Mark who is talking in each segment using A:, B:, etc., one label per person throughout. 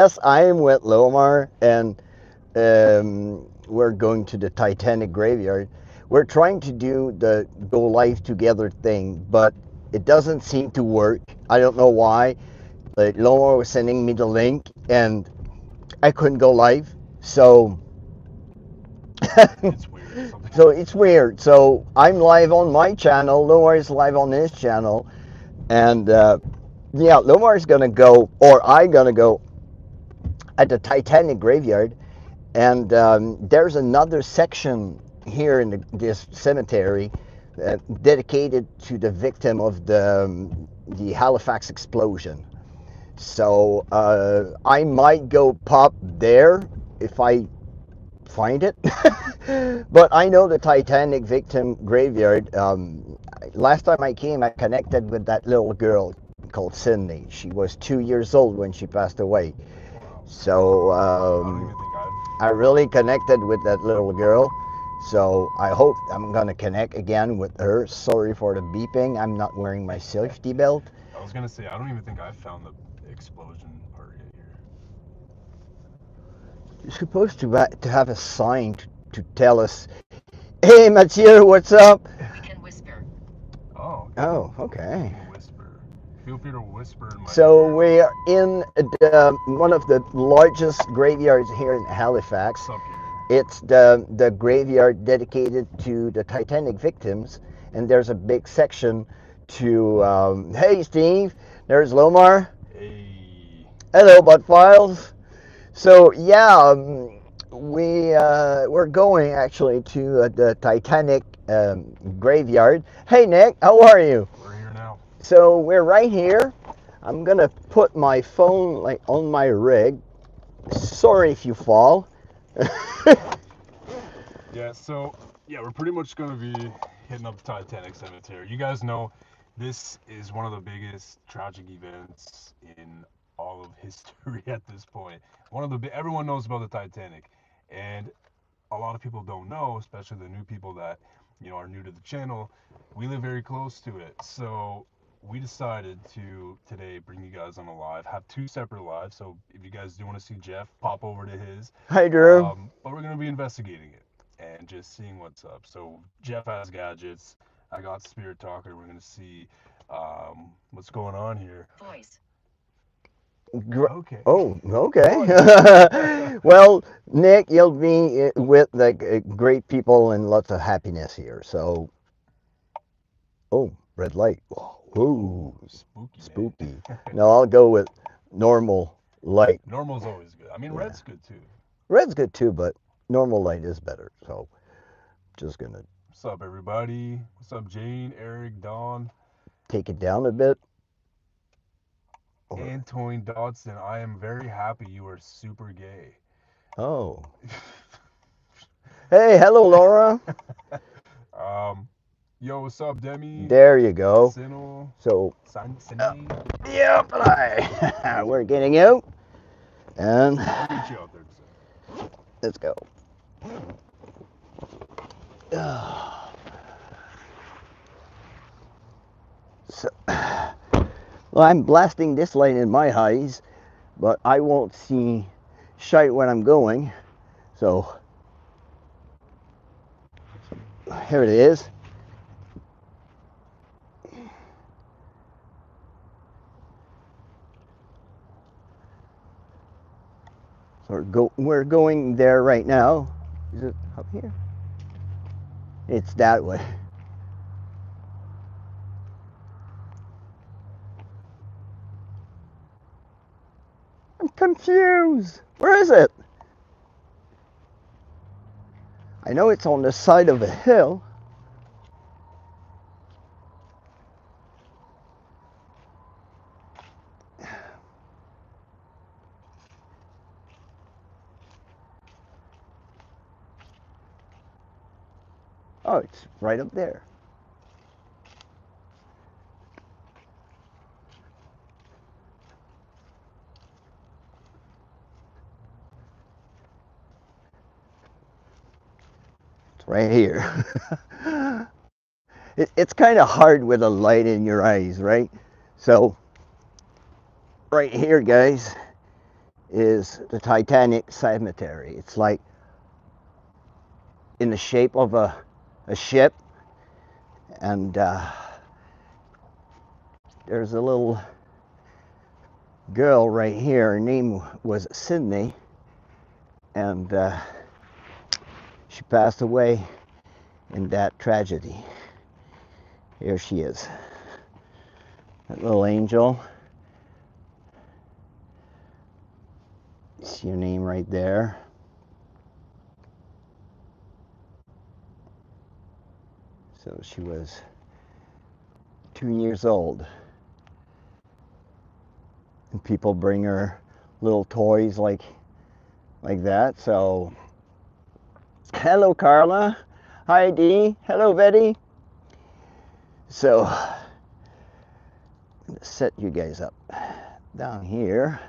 A: Yes, I am with Lomar, and we're going to the Titanic graveyard. We're trying to do the go live together thing, but it doesn't seem to work. I don't know why. Like Lomar was sending me the link, and I couldn't go live. So,
B: It's weird.
A: so it's weird. So I'm live on my channel. Lomar is live on his channel, and yeah, Lomar is gonna go, or I'm gonna go at the Titanic graveyard. And there's another section here in this cemetery dedicated to the victim of the Halifax explosion. So I might go pop there if I find it. But I know the Titanic victim graveyard. Last time I came, I connected with that little girl called Sydney. She was 2 years old when she passed away.
B: Wow.
A: So
B: I don't even think I've.
A: I really connected with that little girl. So I hope I'm gonna connect again with her. Sorry for the beeping. I'm not wearing my safety belt.
B: I was gonna say I don't even think I've found the explosion part yet here.
A: You're supposed to have a sign to tell us, hey Mathieu, what's up?
C: We can whisper.
B: Oh, okay.
A: Oh, okay.
B: You can whisper. Feel free to whisper in my
A: So
B: ear.
A: we are in one of the largest graveyards here in Halifax.
B: What's up, Gary?
A: It's the graveyard dedicated to the Titanic victims, and there's a big section to. Hey, Steve. There's Lomar.
B: Hey.
A: Hello, Butt Files. So yeah, we're going actually to the Titanic graveyard. Hey, Nick. How are you?
B: We're here now.
A: So we're right here. I'm gonna put my phone like on my rig. Sorry if you fall.
B: Yeah, so yeah, we're pretty much gonna be hitting up the Titanic cemetery. You guys know this is one of the biggest tragic events in all of history at this point. One of the everyone knows about the Titanic, and a lot of people don't know, especially the new people that are new to the channel. We live very close to it, so we decided to today bring you guys on a live. Have two separate lives, so if you guys do want to see Jeff, pop over to his.
A: Hi, Drew.
B: But we're gonna be investigating it and just seeing what's up. So Jeff has gadgets. I got Spirit Talker. We're gonna see what's going on here.
C: Voice.
B: Okay.
A: Oh,
B: Voice.
A: okay. Well, Nick, you'll be with like great people and lots of happiness here. So, oh, red light.
B: Oh,
A: Whoa,
B: spooky,
A: spooky.
B: man.
A: No, I'll go with normal light.
B: Normal's always good. I mean,
A: Yeah,
B: red's good too.
A: red's good too, but normal light is better. So, just gonna
B: What's up, everybody? What's up, Jane, Eric, Don,
A: take it down a bit. Or,
B: Antoine Dodson? I am very happy you are super gay.
A: oh, hey, hello, Laura.
B: um, Yo, what's up, Demi?
A: There you go.
B: Sino,
A: So, uh,
B: Sine?
A: yep, we're getting out, and
B: I'll meet you out there.
A: let's go. So, well, I'm blasting this light in my eyes, but I won't see shite when I'm going. So here it is. So we're going there right now. Is it up here? It's that way. I'm confused. Where is it? I know it's on the side of a hill. Oh, it's right up there. It's right here. It's kind of hard with a light in your eyes, right? So, right here, guys, is the Titanic cemetery. It's like in the shape of a ship, and there's a little girl right here. Her name was Sydney, and she passed away in that tragedy. Here she is, that little angel. See your name right there. So she was 2 years old. And people bring her little toys like that. So, hello Carla. Hi Dee. Hello Betty. So, I'm gonna set you guys up down here.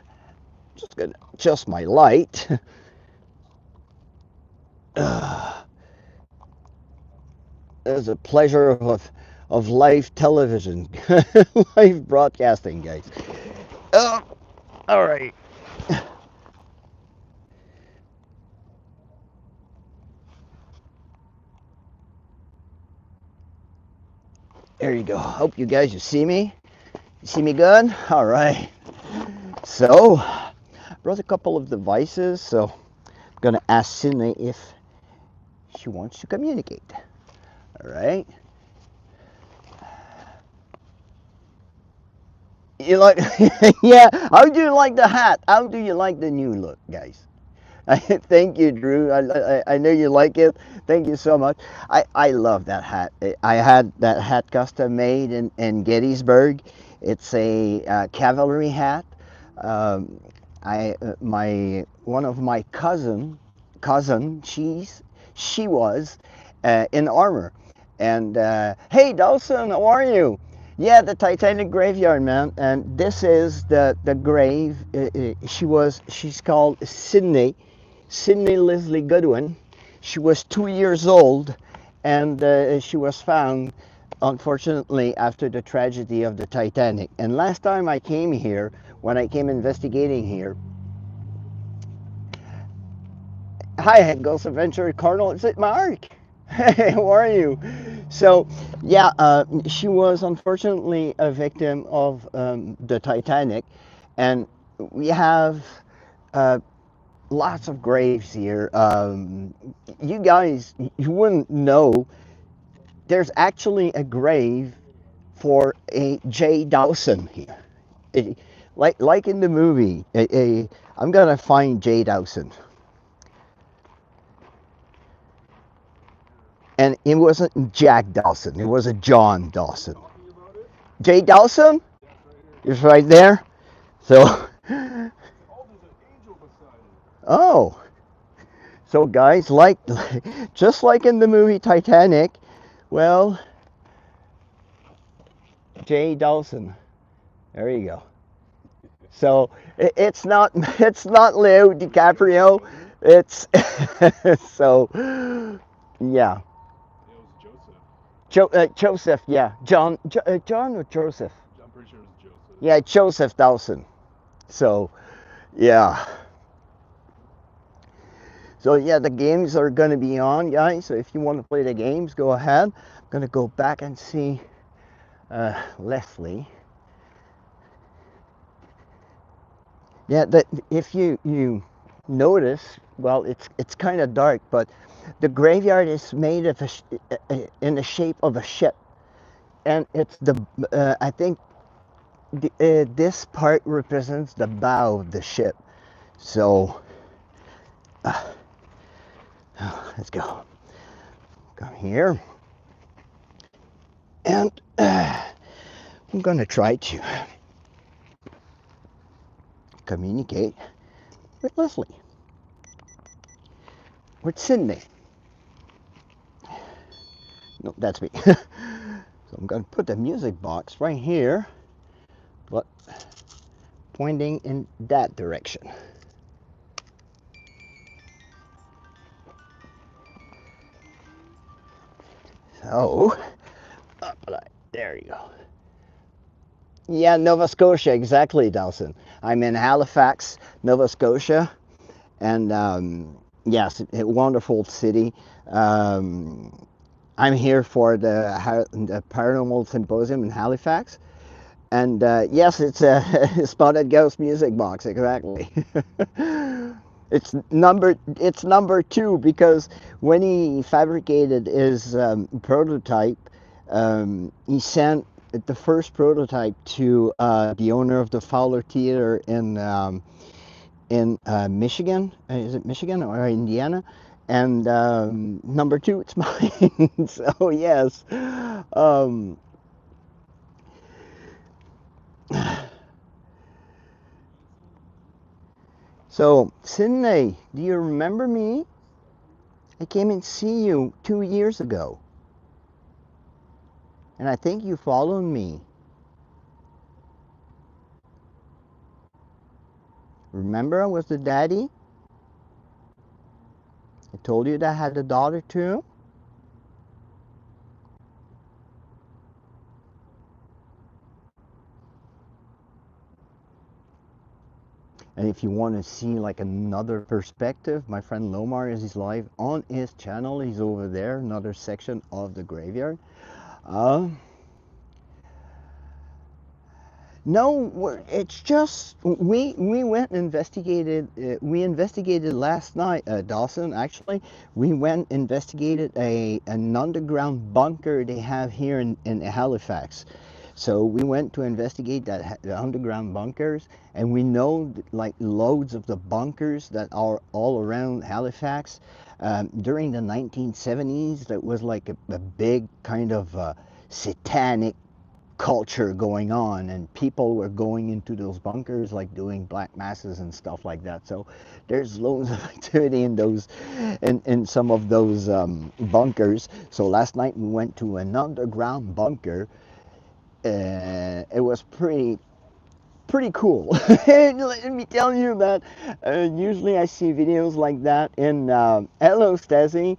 A: Just gonna adjust my light. It's a pleasure of live television, live broadcasting, guys. Oh, all right. There you go. Hope you guys, you see me. You see me good? All right. So, I brought a couple of devices. So, I'm gonna ask Sydney if she wants to communicate. All right. You like? Yeah. How do you like the hat? How do you like the new look, guys? Thank you, Drew. I know you like it. Thank you so much. I love that hat. I had that hat custom made in Gettysburg. It's a cavalry hat. Um, my one of my cousin she was in armor. And hey, Dawson, how are you? Yeah, the Titanic graveyard, man. And this is the grave. She's called Sydney Leslie Goodwin. She was 2 years old, and she was found, unfortunately, after the tragedy of the Titanic. And last time I came here, when I came investigating here, hi, Ghost Adventure Cardinal. Is it Mark? Hey, how are you? So, yeah, she was unfortunately a victim of the Titanic, and we have uh, lots of graves here. You guys, you wouldn't know. There's actually a grave for a Jay Dawson here. Like in the movie, I'm gonna find Jay Dawson. And it wasn't Jack Dawson, it was a John Dawson. Jay Dawson is right there. So, oh, so guys, like just like in the movie Titanic, well, Jay Dawson. There you go. So it's not Leo DiCaprio. It's so yeah. Joseph, yeah. John or Joseph?
B: I'm pretty sure it was Joseph.
A: Yeah, Joseph Dawson. So, yeah. So, yeah, the games are going to be on, guys. So, if you want to play the games, go ahead. I'm going to go back and see Leslie. Yeah, that if you notice, well, it's kind of dark, but the graveyard is made of in the shape of a ship, and it's I think this part represents the bow of the ship. So let's go. Come here, and I'm gonna try to communicate with Leslie, with Sydney. No, that's me. So I'm gonna put the music box right here, but pointing in that direction. So, there you go. Yeah, Nova Scotia, exactly, Dawson. I'm in Halifax, Nova Scotia, and yes, a wonderful city. I'm here for the Paranormal Symposium in Halifax, and yes, it's a Spotted Ghost Music Box, exactly. It's number two because when he fabricated his prototype, he sent the first prototype to the owner of the Fowler Theater in Michigan. Is it Michigan or Indiana? And number two, it's mine. So yes. Um, so Sydney, do you remember me? I came and see you 2 years ago, and I think you followed me. Remember, I was the daddy. I told you that I had a daughter too. And if you want to see like another perspective, my friend Lomar is live on his channel. He's over there, another section of the graveyard. Uh, no, it's just we went and investigated. We investigated last night, Dawson. Actually, we went investigated an underground bunker they have here in Halifax. So we went to investigate the underground bunkers, and we know like loads of the bunkers that are all around Halifax. During the 1970s, that was like a big kind of satanic culture going on, and people were going into those bunkers like doing black masses and stuff like that. So there's loads of activity in those in some of those bunkers. So last night we went to an underground bunker. It was pretty cool. Let me tell you that usually I see videos like that in hello Stasi.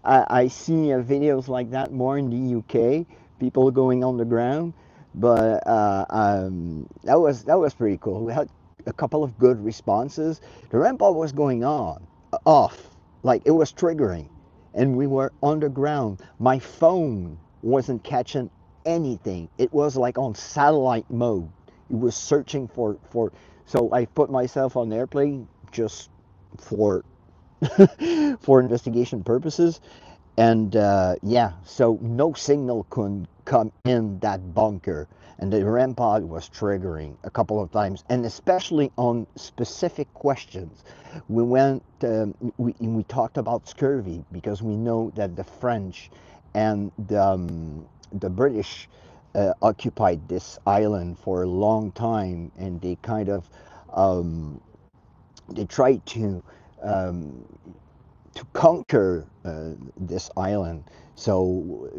A: I see videos like that more in the UK, people going underground, but that was pretty cool. We had a couple of good responses. The rampart was going on off, like it was triggering, and we were underground. My phone wasn't catching anything. It was like on satellite mode. It was searching for so I put myself on airplane just for for investigation purposes, and yeah, so no signal could come in that bunker, and the REM pod was triggering a couple of times, and especially on specific questions. We went we talked about scurvy because we know that the French and the British occupied this island for a long time, and they kind of they tried um, to conquer this island. So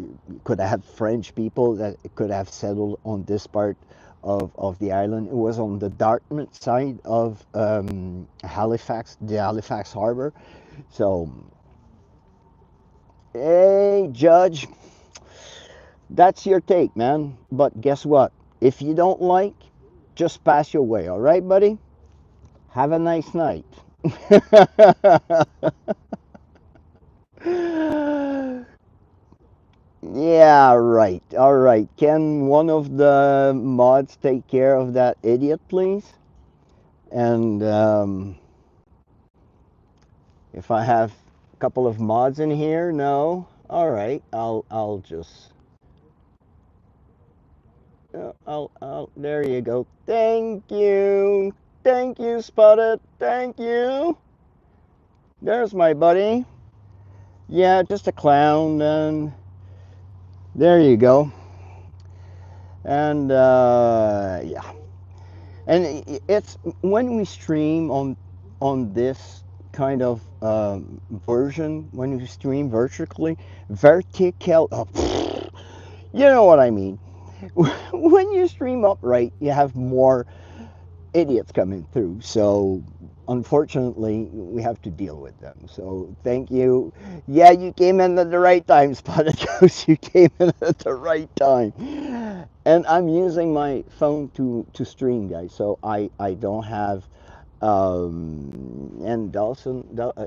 A: could have French people that could have settled on this part of the island. It was on the Dartmouth side of Halifax, the Halifax harbor. So, hey, Judge, that's your take, man. But guess what? If you don't like, just pass your way, all right, buddy? Have a nice night. Yeah, right. All right. Can one of the mods take care of that idiot, please? And if I have a couple of mods in here, no. All right. I'll just I'll there you go. Thank you. Thank you, Spotted. Thank you. There's my buddy. Yeah, just a clown, and there you go. And yeah, and it's when we stream on this kind of version, when we stream vertical, oh, you know what I mean. When you stream upright, you have more idiots coming through. So unfortunately, we have to deal with them. So thank you. Yeah, you came in at the right time, Spotted Ghost. You came in at the right time. And I'm using my phone to stream, guys. So I don't have and Dawson,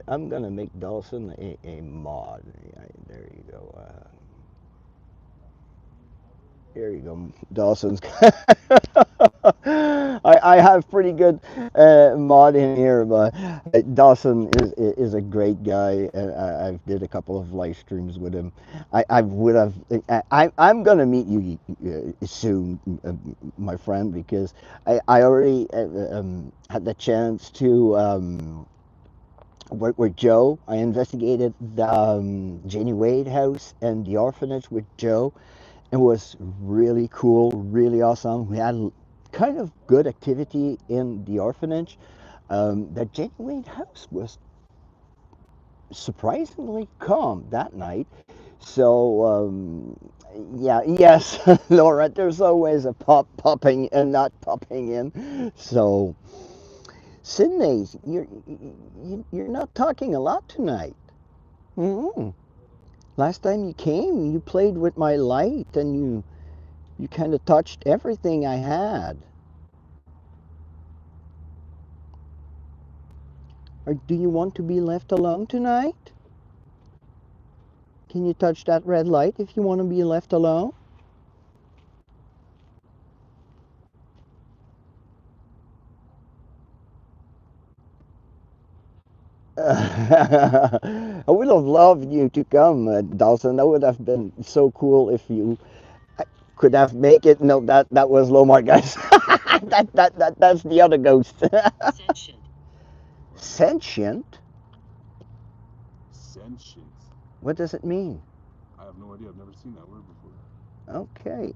A: I'm gonna make Dawson a mod. There you go. There you go, Dawson's. I have pretty good mod in here, but Dawson is a great guy, and I've did a couple of live streams with him. I would have. I'm gonna meet you soon, my friend, because I already had the chance to work with Joe. I investigated the Jenny Wade house and the orphanage with Joe. It was really cool, really awesome. We had kind of good activity in the orphanage. The Jenny Wade house was surprisingly calm that night. So, yeah, yes, Laura, there's always a popping and not popping in. So, Sydney, you're not talking a lot tonight. Mm-hmm. Last time you came, you played with my light and you kind of touched everything I had. Or do you want to be left alone tonight? Can you touch that red light if you want to be left alone? I would have loved you to come, Dawson. That would have been so cool if you could have make it. No, that was Lomar, guys. That's the other ghost.
C: Sentient.
A: Sentient?
B: Sentient.
A: What does it mean?
B: I have no idea. I've never seen that word before.
A: Okay.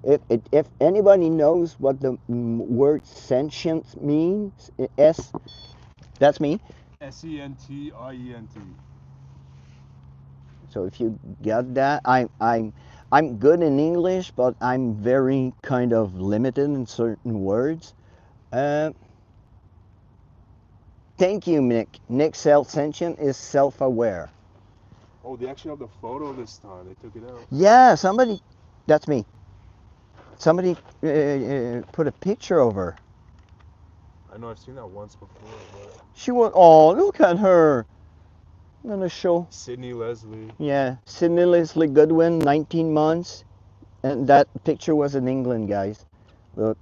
A: If anybody knows what the word sentient means, that's me.
B: S-E-N-T-I-E-N-T.
A: So if you got that, I'm good in English, but I'm very kind of limited in certain words. Thank you, Nick. Nick self-sentient is self-aware.
B: Oh, they actually have the photo this time. They took it out.
A: Yeah, somebody, that's me. Somebody put a picture of her.
B: I know I've seen that once before. But...
A: She was, oh, look at her. I'm gonna show.
B: Sydney Leslie.
A: Yeah, Sydney Leslie Goodwin, 19 months. And that picture was in England, guys. Look.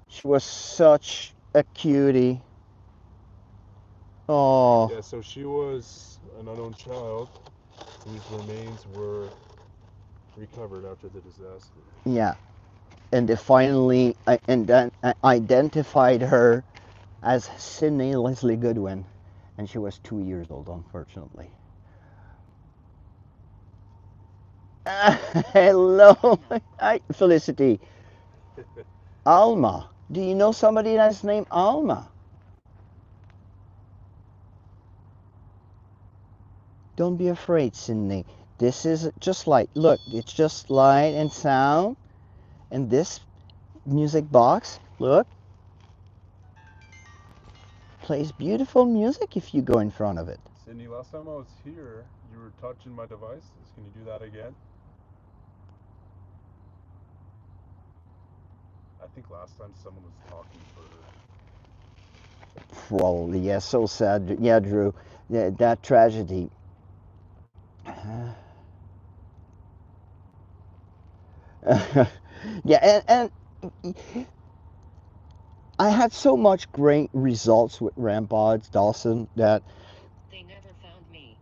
A: She was such a cutie. Oh.
B: Yeah, so she was an unknown child whose remains were recovered after the disaster.
A: Yeah. And they finally identified her as Sydney Leslie Goodwin. And she was 2 years old, unfortunately. Hello. Hi, Felicity. Alma. Do you know somebody that's named Alma? Don't be afraid, Sydney. This is just light. Look, it's just light and sound. And this music box, look, plays beautiful music if you go in front of it.
B: Sydney, last time I was here, you were touching my devices. Can you do that again? I think last time someone was talking for her.
A: Probably, yeah, so sad. Yeah, Drew, yeah, that tragedy. Yeah, and I had so much great results with rampods, Dawson, that...
C: They never found me.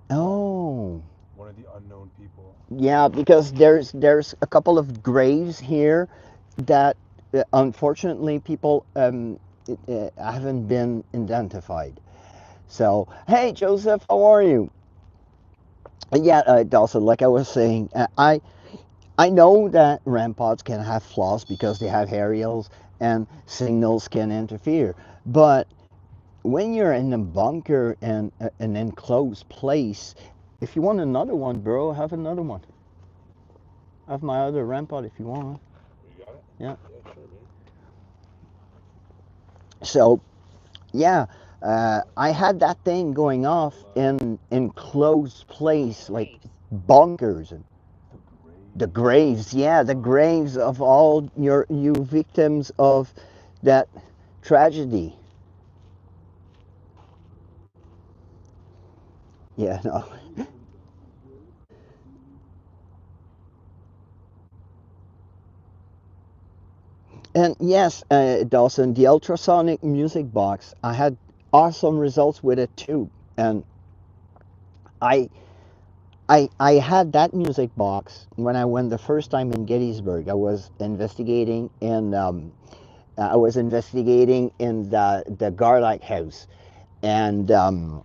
A: Oh.
B: One of the unknown people.
A: Yeah, because there's a couple of graves here that unfortunately people haven't been identified. So, hey, Joseph, how are you? Yeah, Dawson, like I was saying, I know that rampods can have flaws because they have aerials and signals can interfere. But when you're in a bunker and an enclosed place, if you want another one, bro, have another one. Have my other rampart if you want.
B: You got it?
A: Yeah.
B: Yeah, sure, man.
A: So, yeah, I had that thing going off in enclosed place, like bunkers. And The graves, yeah, the graves of all you victims of that tragedy. Yeah, no. And yes, Dawson, the ultrasonic music box, I had awesome results with it too. And I I had that music box when I went the first time in Gettysburg. I was investigating in the Garlic House, and and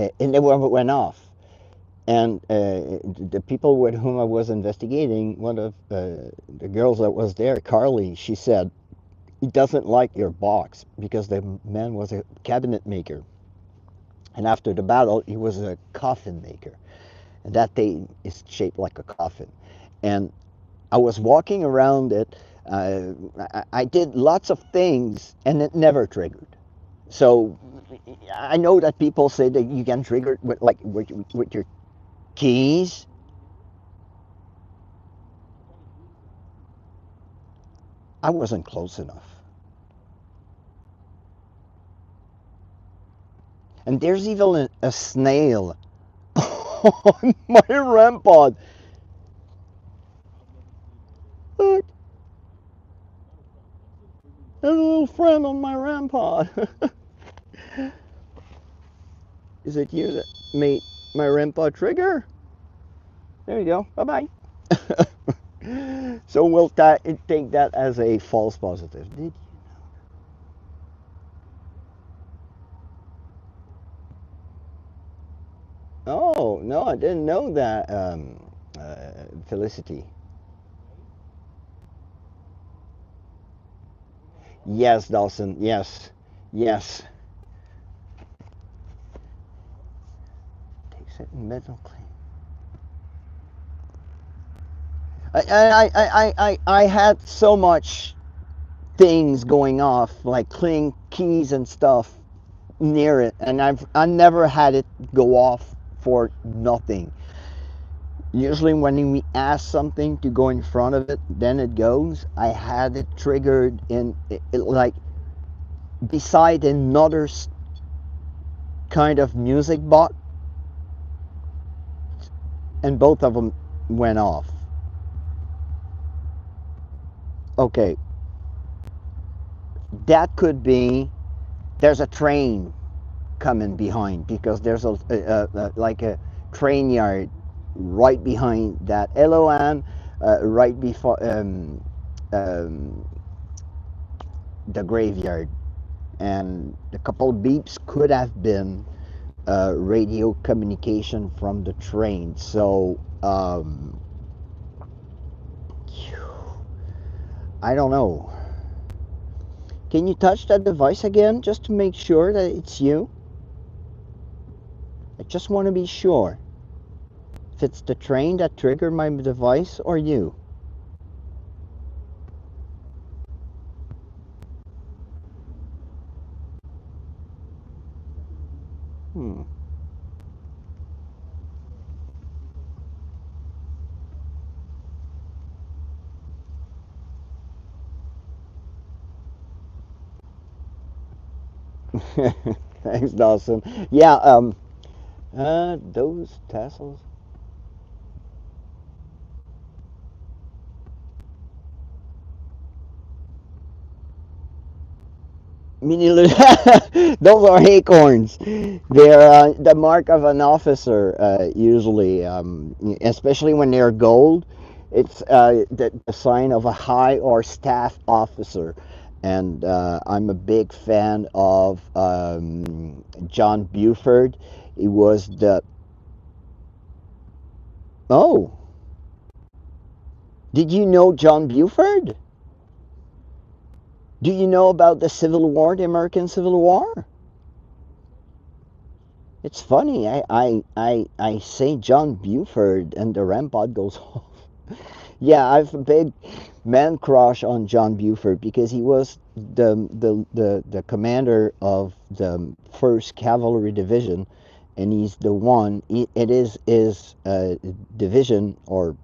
A: it went off. And the people with whom I was investigating, one of the girls that was there, Carly, she said, he doesn't like your box because the man was a cabinet maker. And after the battle, he was a coffin maker. And that thing is shaped like a coffin. And I was walking around it. I did lots of things, and it never triggered. So I know that people say that you can trigger it with like with your keys. I wasn't close enough. And there's even a snail on my rampart. Look, there's a little friend on my rampart. Is it you that made my rampart trigger? There you go. Bye bye. So we'll take that as a false positive. Did you? Oh no, I didn't know that. Felicity. Yes, Dawson. Yes, yes. Takes it mental clean. I had so much things going off, like cleaning keys and stuff near it, and I never had it go off for nothing. Usually when we ask something to go in front of it, then it goes. I had it triggered in like beside another kind of music bot, and both of them went off. Okay, that could be there's a train coming behind because there's like a train yard right behind that LOM, right before the graveyard, and a couple of beeps could have been radio communication from the train. So I don't know. Can you touch that device again just to make sure that it's you? I just want to be sure if it's the train that triggered my device or you. Hmm. Thanks, Dawson. Yeah, those tassels. Mini those are acorns. They're the mark of an officer, usually, especially when they're gold. It's the sign of a high or staff officer. And I'm a big fan of John Buford. He was the. Oh, did you know John Buford? Do you know about the Civil War, the American Civil War? It's funny. I say John Buford and the rampart goes off. Yeah, I've a big man crush on John Buford because he was the commander of the First Cavalry Division, and he's the one. It is a division or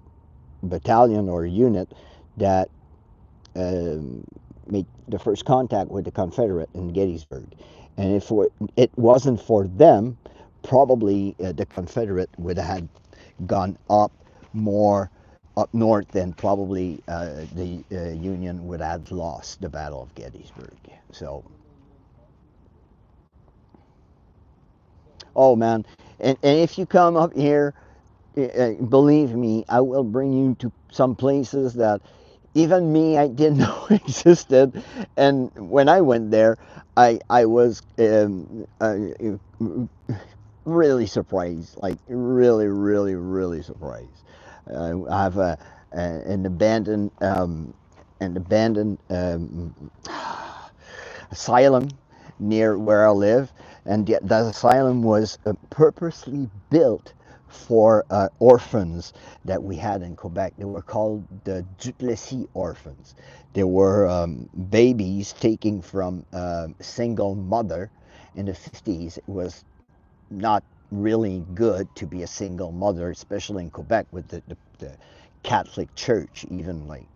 A: battalion or unit that um, made the first contact with the Confederate in Gettysburg. And if it wasn't for them, probably the Confederate would have gone up more up north, and probably the Union would have lost the Battle of Gettysburg. So, oh man, and if you come up here, believe me, I will bring you to some places that even me I didn't know existed. And when I went there, I was really surprised, like really, really, really surprised. I have an abandoned asylum near where I live, and that asylum was purposely built for orphans that we had in Quebec. They were called the Duplessis orphans. They were babies taken from a single mother in the 50s. It was not really good to be a single mother, especially in Quebec with the Catholic Church, even like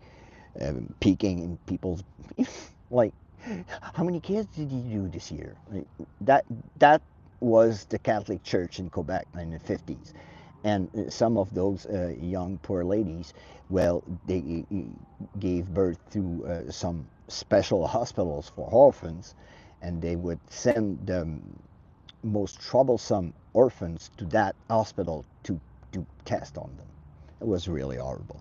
A: peeking in people's like, how many kids did you do this year? Like, that was the Catholic Church in Quebec in the 50s, and some of those young poor ladies, well, they gave birth to some special hospitals for orphans, and they would send the most troublesome orphans to that hospital to do test on them. It was really horrible.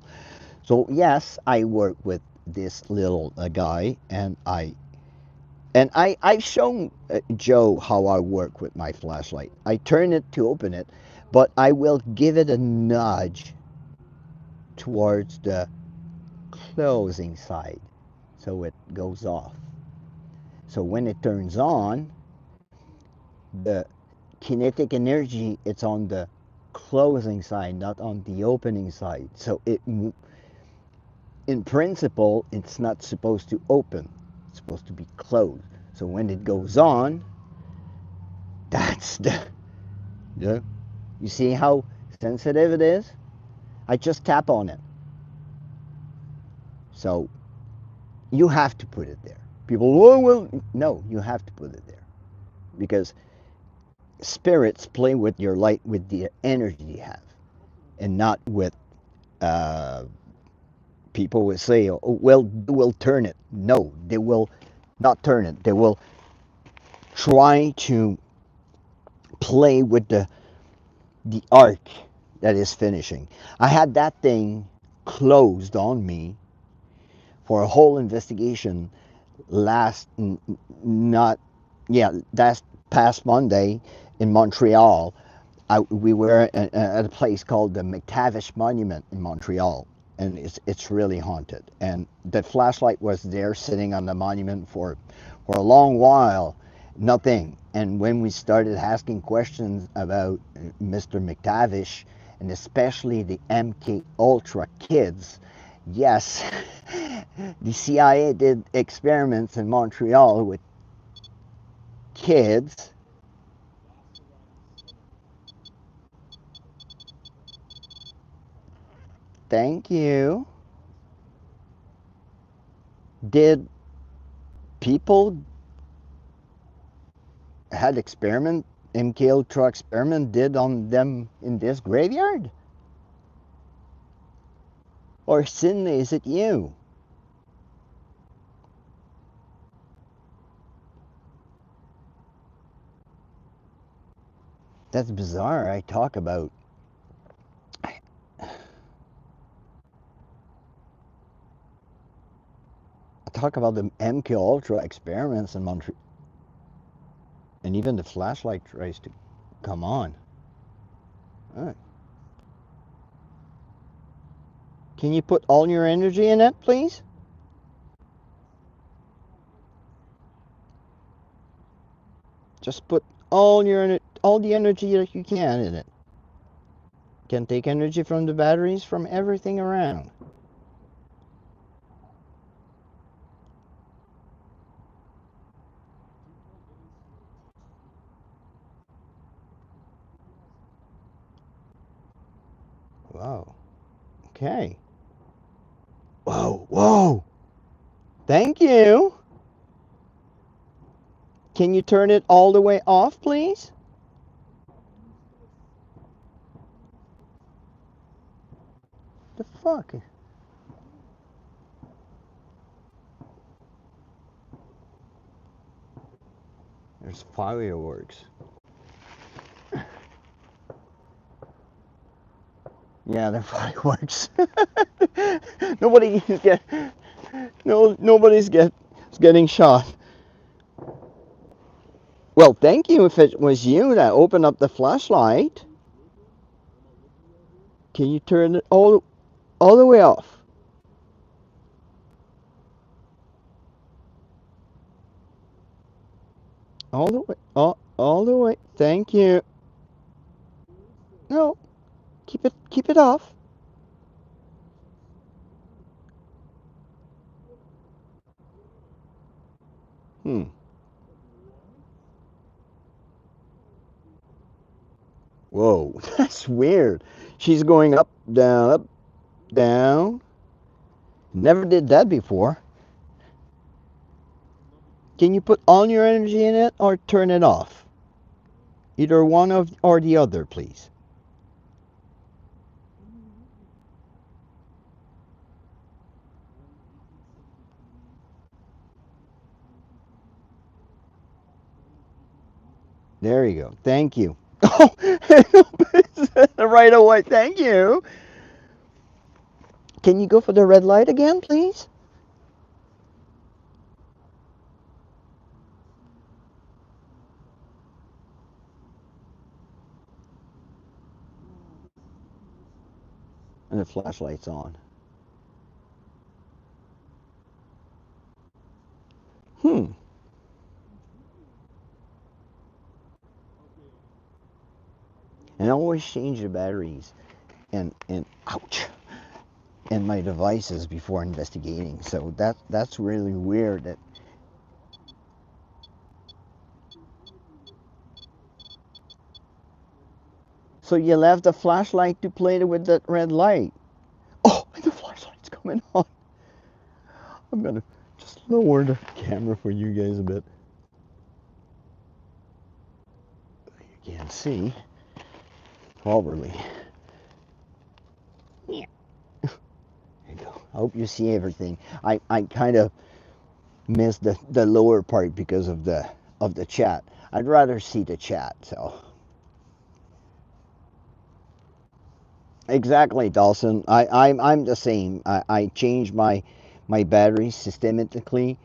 A: So yes, I work with this little guy, and I've shown Joe how I work with my flashlight. I turn it to open it, but I will give it a nudge towards the closing side, so it goes off. So when it turns on, the kinetic energy, it's on the closing side, not on the opening side. So in principle, it's not supposed to open. It's supposed to be closed. So when it goes on, that's the you see how sensitive it is? I just tap on it. So you have to put it there. People, oh, well, no, you have to put it there, because spirits play with your light with the energy you have, and not with uh, people will say, oh, well, they will turn it. No, they will not turn it. They will try to play with the arc that is finishing. I had that thing closed on me for a whole investigation last not yeah last past Monday in Montreal. We were at a place called the McTavish Monument in Montreal, and it's really haunted. And the flashlight was there sitting on the monument for a long while, nothing. And when we started asking questions about Mr. McTavish, and especially the MK Ultra kids, yes, the CIA did experiments in Montreal with kids. Thank you. Did people had experiment MK Ultra experiment did on them in this graveyard? Or Sydney, is it you? That's bizarre. I talk about the MK Ultra experiments in Montreal, and even the flashlight tries to come on. Alright. Can you put all your energy in it, please? Just put all the energy that you can in it. Can take energy from the batteries, from everything around. Wow. Okay. Whoa, whoa. Thank you. Can you turn it all the way off, please? The fuck? There's fireworks. Yeah, they're fireworks. Nobody's getting shot. Well, thank you if it was you that opened up the flashlight. Can you turn it all the way off? All the way, all the way. Thank you. No, keep it off. Hmm. Whoa, that's weird. She's going up, down, up, down. Never did that before. Can you put all your energy in it or turn it off? Either one of or the other, please. There you go. Thank you. Oh, right away. Thank you. Can you go for the red light again, please? And the flashlight's on. Hmm. And I always change the batteries and ouch, and my devices before investigating. So that's really weird. That so you left the flashlight to play with that red light. Oh, the flashlight's coming on. I'm gonna just lower the camera for you guys a bit. You can't see properly. Yeah. There you go. I hope you see everything. I kind of missed the lower part because of the chat. I'd rather see the chat. So exactly, Dawson. I'm the same. I change my batteries systematically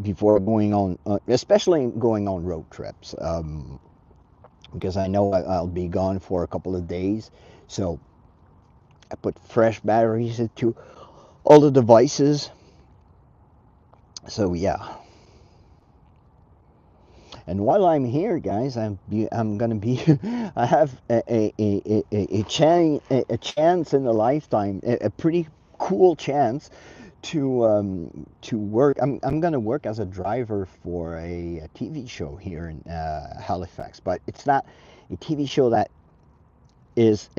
A: before going on, especially going on road trips, because I know I'll be gone for a couple of days. So I put fresh batteries into all the devices. So yeah. And while I'm here, guys, I'm gonna be. I have a chance in a lifetime, a pretty cool chance to work. I'm gonna work as a driver for a TV show here in Halifax, but it's not a TV show that is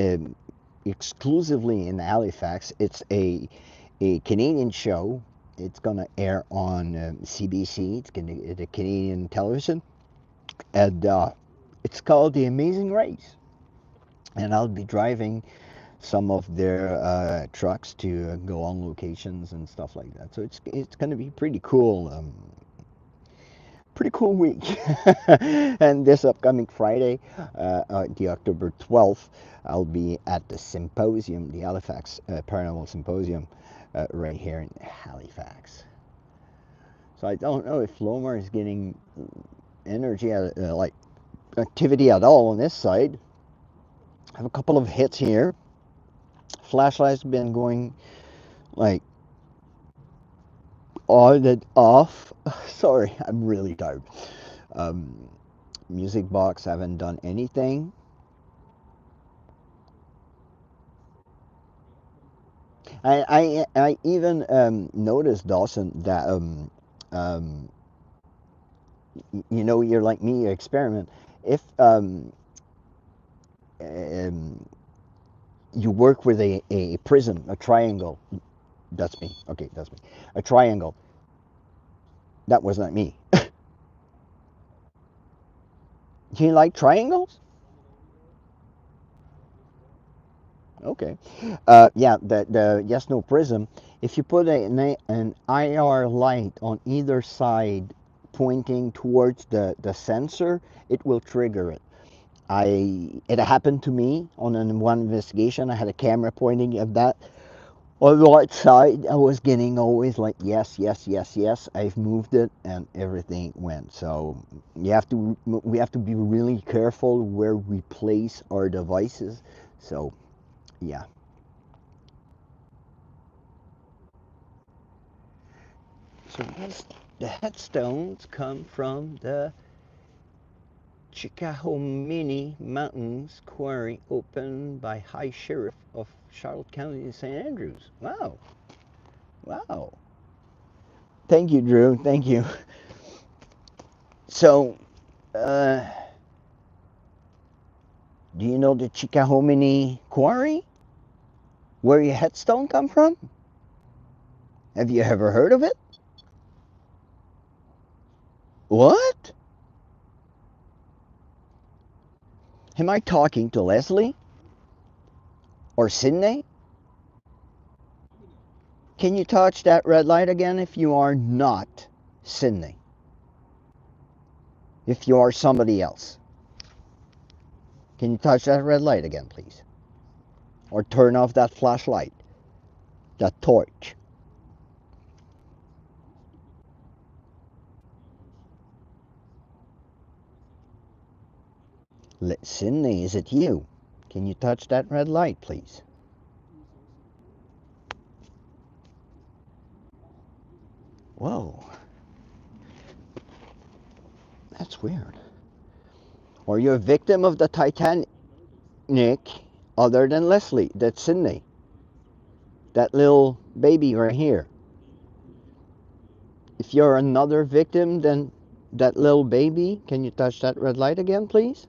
A: exclusively in Halifax. It's a Canadian show. It's gonna air on CBC. It's gonna the Canadian television, and it's called The Amazing Race. And I'll be driving some of their trucks to go on locations and stuff like that. So it's going to be pretty cool week. And this upcoming Friday, the October 12th, I'll be at the symposium, the Halifax Paranormal Symposium, right here in Halifax. So I don't know if Lomar is getting energy, like activity at all on this side. I have a couple of hits here. Flashlight's been going like on and off. Sorry, I'm really tired. Um, Music box, haven't done anything. I even noticed, Dawson, that um, you know, you're like me, you experiment. If um, you work with a prism, a triangle. That's me. Okay, that's me. A triangle. That was not me. Do you like triangles? Okay. Yeah, the yes no prism. If you put an IR light on either side pointing towards the sensor, it will trigger it. It happened to me on one investigation. I had a camera pointing at that. On the right side, I was getting always like yes, yes, yes, yes. I've moved it, and everything went. So we have to be really careful where we place our devices. So yeah. So the headstones come from the Chickahominy Mountains quarry opened by High Sheriff of Charlotte County in St. Andrews. Wow. Wow. Thank you, Drew. Thank you. So, uh, do you know the Chickahominy quarry? Where your headstone come from? Have you ever heard of it? What? Am I talking to Leslie? Or Sydney? Can you touch that red light again if you are not Sydney? If you are somebody else. Can you touch that red light again, please? Or turn off that flashlight, that torch. Sydney, is it you? Can you touch that red light, please? Whoa. That's weird. Are you a victim of the Titanic other than Leslie? That's Sydney. That little baby right here. If you're another victim than that little baby, can you touch that red light again, please?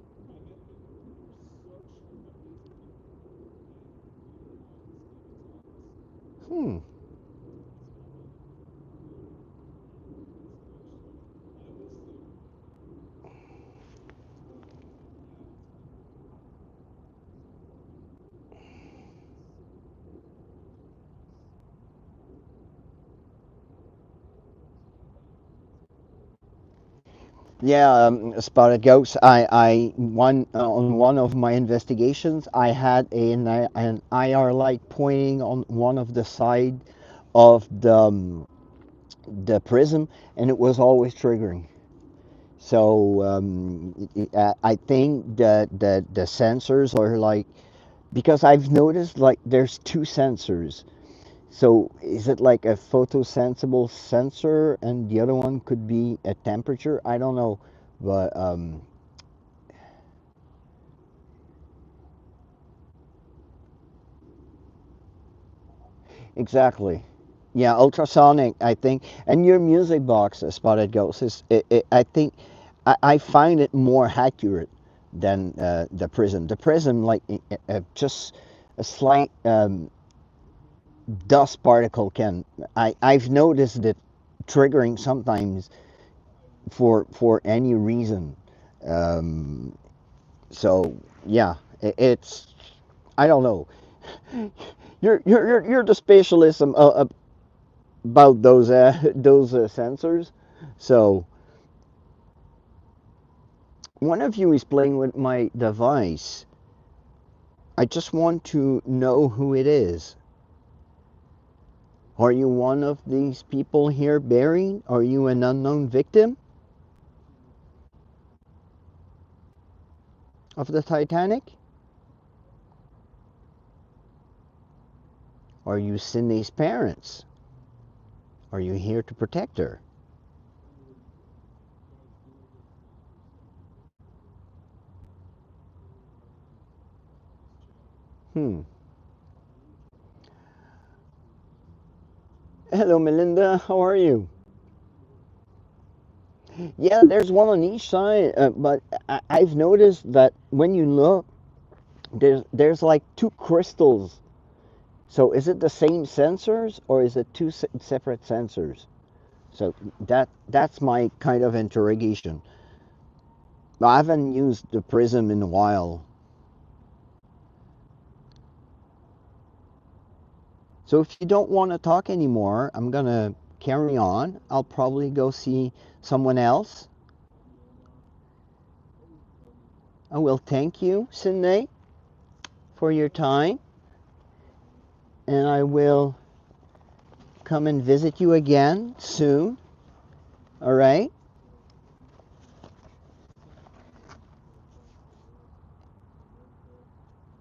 A: Hmm. Yeah, spotted ghosts. On one of my investigations, I had an IR light pointing on one of the side of the prism, and it was always triggering. So I think that the sensors are like, because I've noticed like there's two sensors. So is it like a photosensible sensor and the other one could be a temperature? I don't know, but exactly. Yeah, ultrasonic, I think. And your music box, Spotted Ghost, I think, I find it more accurate than the prism. The prism, like, just a slight dust particle can, I've noticed it triggering sometimes for any reason. Um, so, yeah, it's, I don't know. You're the specialist about those sensors. So one of you is playing with my device. I just want to know who it is. Are you one of these people here, Barry? Are you an unknown victim of the Titanic? Are you Cindy's parents? Are you here to protect her? Hmm. Hello, Melinda. How are you? Yeah, there's one on each side, but I've noticed that when you look, There's like two crystals. So is it the same sensors or is it two separate sensors? So that's my kind of interrogation. I haven't used the prism in a while. So if you don't want to talk anymore, I'm gonna carry on. I'll probably go see someone else. I will thank you, Sydney, for your time. And I will come and visit you again soon. All right?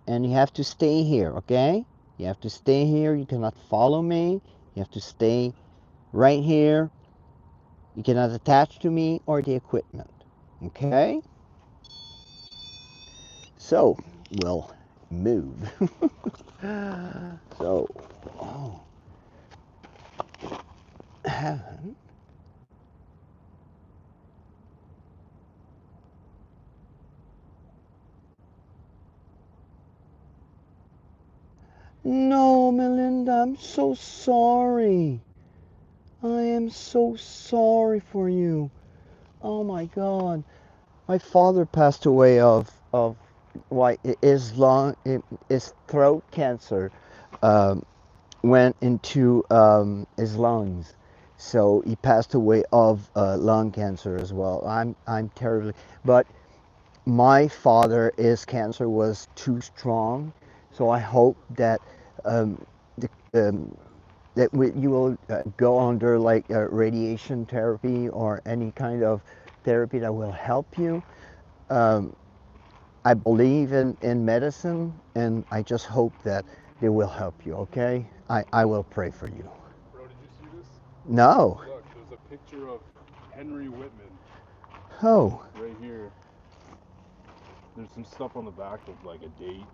A: And you have to stay here, okay? You have to stay here. You cannot follow me. You have to stay right here. You cannot attach to me or the equipment, okay? So, we'll move. So, oh, heaven. No, Melinda, I'm so sorry. I am so sorry for you. Oh my God. My father passed away of why his throat cancer went into his lungs, so he passed away of lung cancer as well. I'm terribly, but my father, his cancer was too strong, so I hope that um, the, you will go under like radiation therapy or any kind of therapy that will help you. Um, I believe in medicine, and I just hope that they will help you, okay? I will pray for you.
B: Bro, did you see this?
A: No.
B: Look, there's a picture of Henry Whitman
A: Oh,
B: right here. There's some stuff on the back of like a date.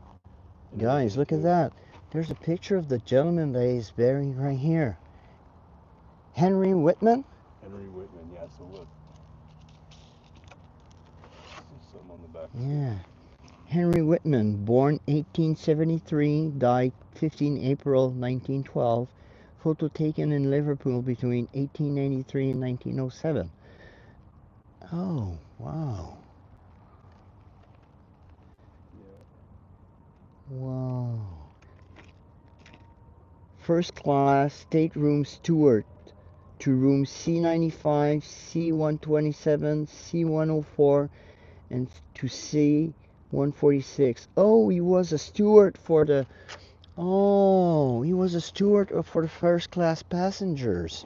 B: and
A: guys,
B: everything,
A: look at
B: too.
A: that. There's a picture of the gentleman that is buried right here. Henry Whitman?
B: Henry Whitman, yeah, so look. There's something on the back.
A: Yeah. Henry Whitman, born 1873, died 15 April 1912. Photo taken in Liverpool between 1893 and 1907. Oh, wow.
B: Yeah.
A: Wow. First class stateroom steward to room C95, C127, C104, and to C146. Oh, he was a steward for the. Oh, he was a steward for the first class passengers.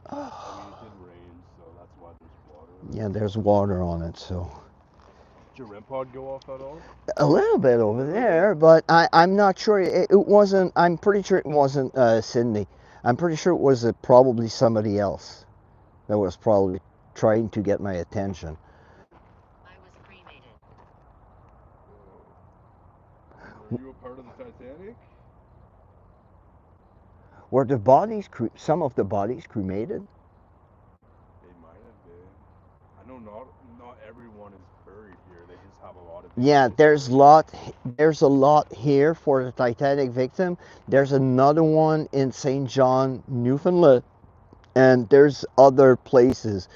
B: I mean,
A: Oh.
B: it did rain, so that's why there's water.
A: Yeah, there's water on it, so.
B: Did your REM pod go off at all?
A: A little bit over there, but I'm not sure. It wasn't. I'm pretty sure it wasn't Sydney. I'm pretty sure it was probably somebody else that was probably trying to get my attention.
C: I was cremated.
B: Were you a part of the Titanic?
A: Were the bodies, some of the bodies cremated?
B: They might have been. I know not everyone is buried here. They just have a lot of.
A: Yeah, there's a lot here for the Titanic victim. There's another one in St. John, Newfoundland, and there's other places.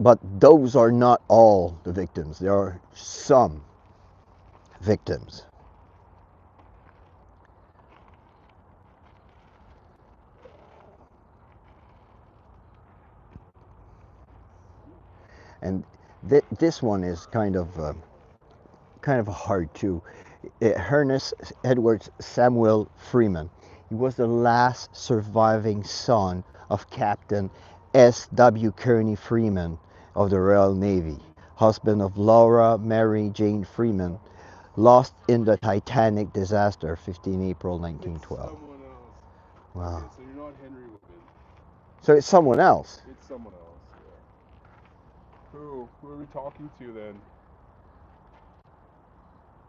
A: But those are not all the victims. There are some victims. And this one is kind of hard too. Ernest Edward Samuel Freeman. He was the last surviving son of Captain S.W. Kearney Freeman of the Royal Navy, husband of Laura Mary Jane Freeman, lost in the Titanic disaster, 15 April 1912.
B: It's someone else.
A: Wow.
B: Okay, so you're not Henry Whitman.
A: So it's someone else.
B: It's someone else. Yeah. Who are we talking to then?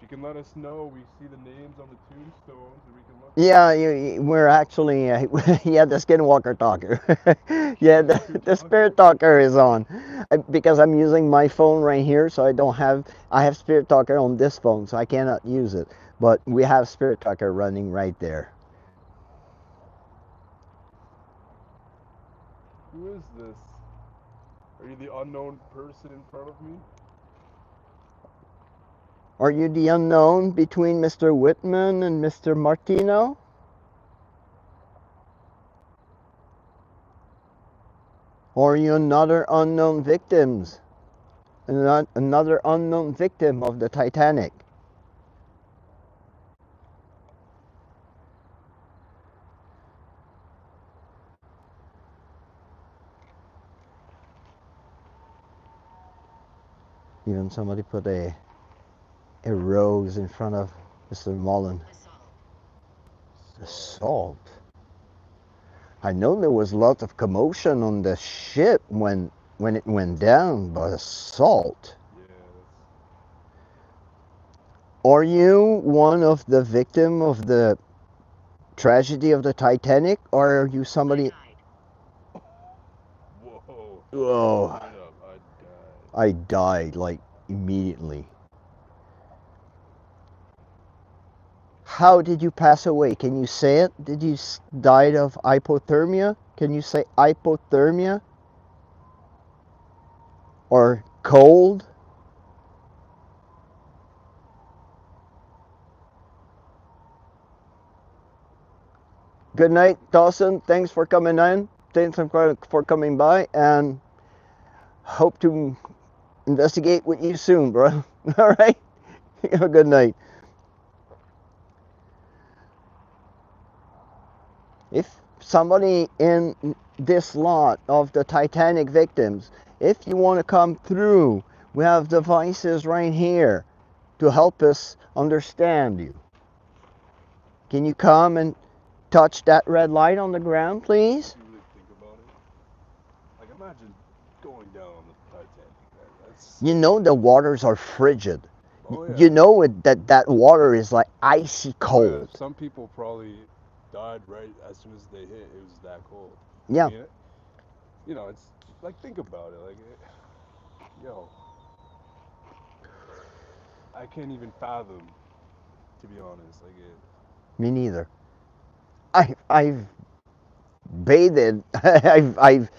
B: If you can let us know, we see the names on the tombstones, and we can look.
A: Yeah, we're actually, yeah, the skinwalker talker. Yeah, the spirit talker is on. Because I'm using my phone right here, so I have spirit talker on this phone, so I cannot use it. But we have spirit talker running right there.
B: Who is this? Are you the unknown person in front of me?
A: Are you the unknown between Mr. Whitman and Mr. Martino? Or are you another unknown victims? Another unknown victim of the Titanic? Even somebody put a rose in front of Mr. Mullen. Assault. I know there was lots of commotion on the ship when it went down, but assault.
B: Yeah.
A: Are you one of the victim of the tragedy of the Titanic, or are you somebody?
B: Whoa.
A: Oh,
B: I died.
A: I died like immediately. How did you pass away? Can you say it? Did you die of hypothermia? Can you say hypothermia? Or cold? Good night, Dawson. Thanks for coming in. Thanks for coming by, and hope to investigate with you soon, bro. All right? Have a good night. If somebody in this lot of the Titanic victims, if you want to come through, we have devices right here to help us understand you. Can you come and touch that red light on the ground, please?
B: You really think about it? Like, imagine going down on the Titanic. That's...
A: You know the waters are frigid.
B: Oh, yeah.
A: You know that water is like icy cold.
B: Oh, yeah. Some people probably died right as soon as they hit. It was that cold.
A: Yeah.
B: I mean, you know, it's like, think about it. Like, yo, I can't even fathom, to be honest. Like,
A: Me neither. I've bathed. I've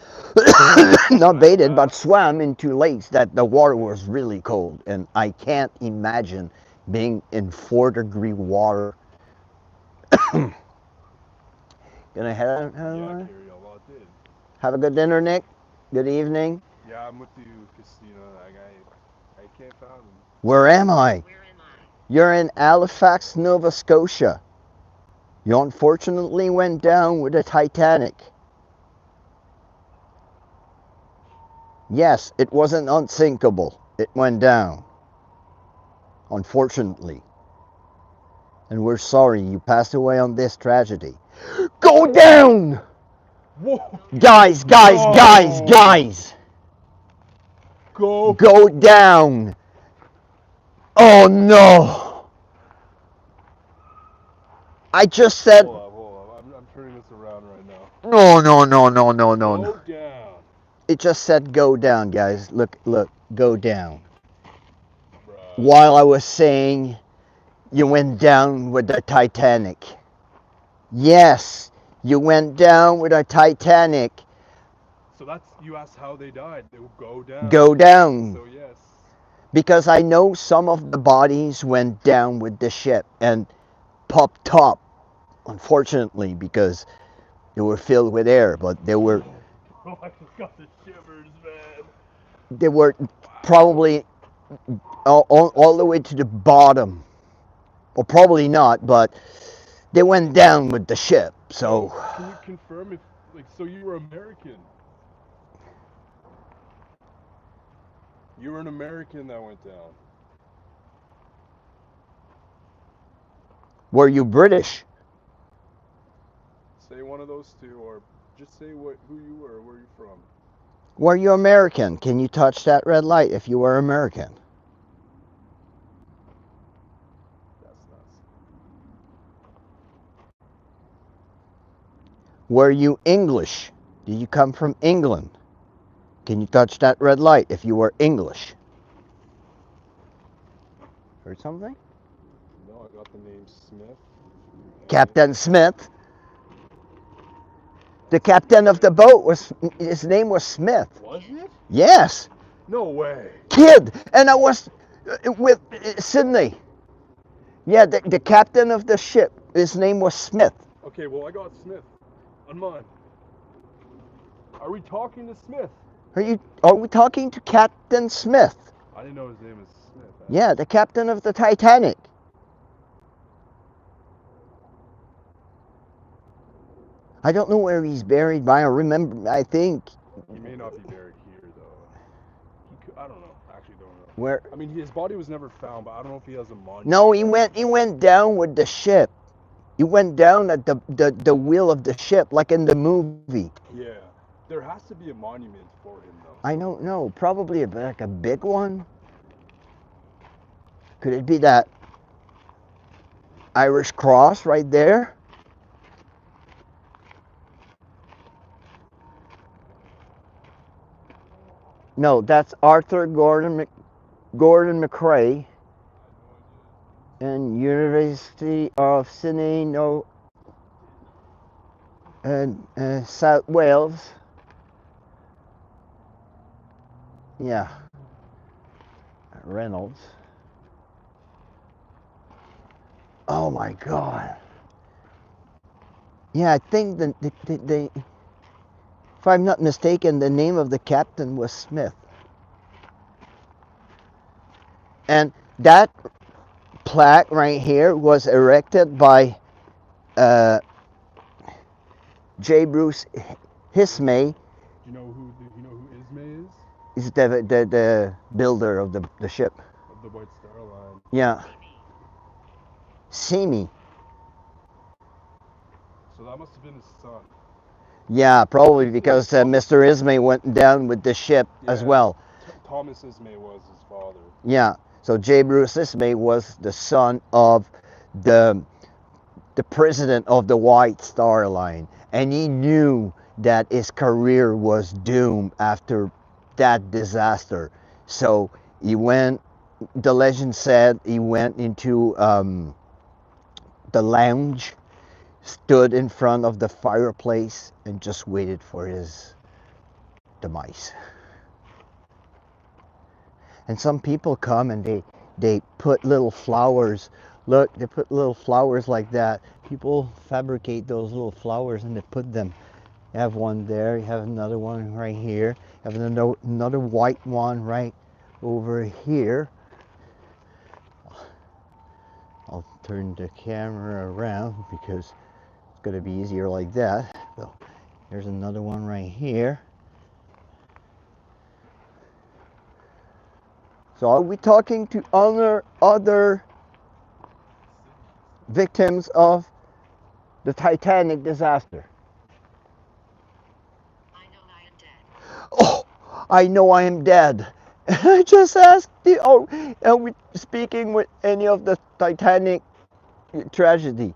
A: not bathed, but swam in 2 lakes that the water was really cold, and I can't imagine being in 4-degree water. Gonna head out.
B: yeah, Carrie, a lot did.
A: Have a good dinner, Nick. Good evening.
B: Yeah, I'm with you, Christina. Like, I can't fathom.
A: Where am I?
C: Where am I?
A: You're in Halifax, Nova Scotia. You unfortunately went down with the Titanic. Yes, it wasn't unsinkable. It went down. Unfortunately. And we're sorry you passed away on this tragedy. Go down!
B: Whoa!
A: Guys!
B: Go!
A: Go down! Oh no! I just said...
B: Hold on. I'm turning this around right now.
A: No.
B: Go down.
A: It just said go down, guys. Look, go down.
B: Bruh.
A: While I was saying you went down with the Titanic. Yes, you went down with the Titanic.
B: So that's, you asked how they died. They will go down.
A: Go down.
B: So yes.
A: Because I know some of the bodies went down with the ship and popped up, unfortunately, because they were filled with air, but they were...
B: Oh, I just got the shivers, man.
A: They were probably all the way to the bottom. Or probably not, but they went down with the ship, so...
B: Can you confirm if, like, so you were American? You were an American that went down.
A: Were you British?
B: Say one of those two, or just say who you were, where you're from.
A: Were you American? Can you touch that red light if you were American? Were you English? Did you come from England? Can you touch that red light if you were English? Heard something?
B: No, I got the name Smith.
A: Captain Smith. The captain of the boat was, his name was Smith.
B: Was it?
A: Yes.
B: No way.
A: Kid. And I was with Sydney. Yeah, the captain of the ship, his name was Smith.
B: Okay, well, I got Smith on mine. Are we talking to Smith?
A: Are we talking to Captain Smith?
B: I didn't know his name was Smith.
A: Yeah, the captain of the Titanic. I don't know where he's buried by. I think.
B: He may not be buried here, though. I don't know. I actually don't know.
A: Where?
B: I mean, his body was never found, but I don't know if he has a monument.
A: No, he went down with the ship. He went down at the wheel of the ship, like in the movie.
B: Yeah. There has to be a monument for him, though.
A: I don't know. Probably like a big one. Could it be that Irish cross right there? No, that's Arthur Gordon McRae and University of Sydney, South Wales. Yeah, Reynolds. Oh my God. Yeah, I think the if I'm not mistaken, the name of the captain was Smith. And that plaque right here was erected by J. Bruce Ismay.
B: Do you know who Ismay is?
A: Is the builder of the ship.
B: Of the White Star Line.
A: Yeah. Simi.
B: So that must have been his son.
A: Yeah, probably because Mr. Ismay went down with the ship as well.
B: Thomas Ismay was his father.
A: Yeah, so J. Bruce Ismay was the son of the president of the White Star Line, and he knew that his career was doomed after that disaster. So he went, the legend said, he went into the lounge, stood in front of the fireplace, and just waited for his demise. And some people come and they put little flowers. Look, they put little flowers like that. People fabricate those little flowers and they put them. You have one there, you have another one right here, you have another white one right over here. I'll turn the camera around because it's going to be easier like that. So there's another one right here. So are we talking to other victims of the Titanic disaster?
C: I know I am dead.
A: Oh, I know I am dead. I just asked you, are we speaking with any of the Titanic tragedy?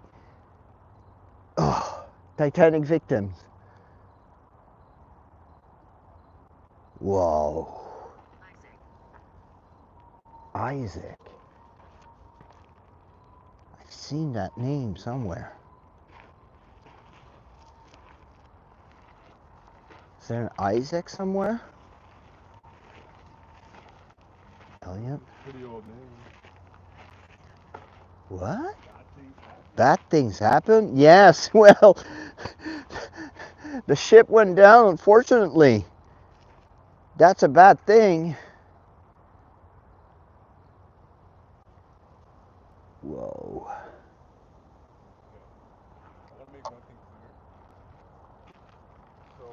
A: Oh, Titanic victims. Whoa. Isaac. I've seen that name somewhere. Is there an Isaac somewhere? Elliot?
B: Pretty old name.
A: What? Bad things happen? Yes, well, the ship went down, unfortunately. That's a bad thing. Whoa.
B: I want to make one thing clear. So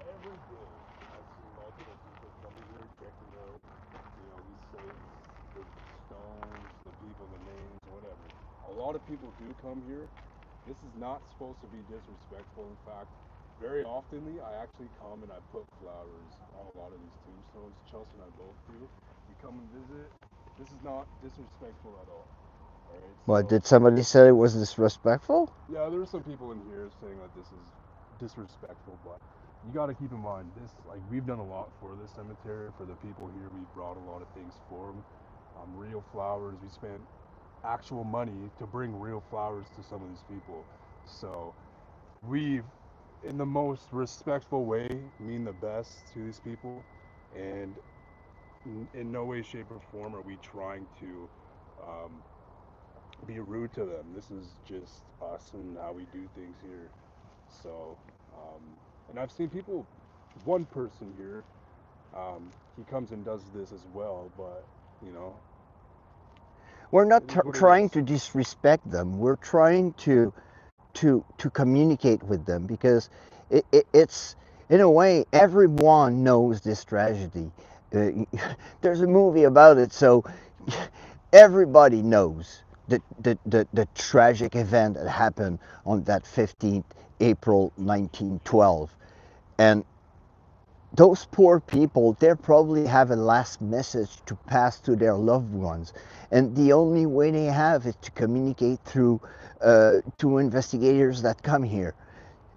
B: every day I see multiple people coming here checking out, these sites, the stones, the people, the names, whatever. A lot of people do come here. This is not supposed to be disrespectful. In fact, very oftenly I actually come and I put flowers on a lot of these tombstones. Chelsea and I both do. We come and visit. This is not disrespectful at all. Alright,
A: What, did somebody say it was disrespectful?
B: yeah, there are some people in here saying that this is disrespectful, but you got to keep in mind this. Like, we've done a lot for this cemetery, for the people here. We brought a lot of things for them. Real flowers. We spent actual money to bring real flowers to some of these people. So we've, in the most respectful way, mean the best to these people, and in no way, shape, or form are we trying to be rude to them. This is just us and how we do things here. So, and I've seen people, one person here, he comes and does this as well, but you know,
A: We're not
B: it is what it
A: trying
B: is.
A: to disrespect them. We're trying to communicate with them, because it's, in a way, everyone knows this tragedy. There's a movie about it, so everybody knows the tragic event that happened on that 15th April 1912. And those poor people, they probably have a last message to pass to their loved ones, and the only way they have is to communicate through to investigators that come here.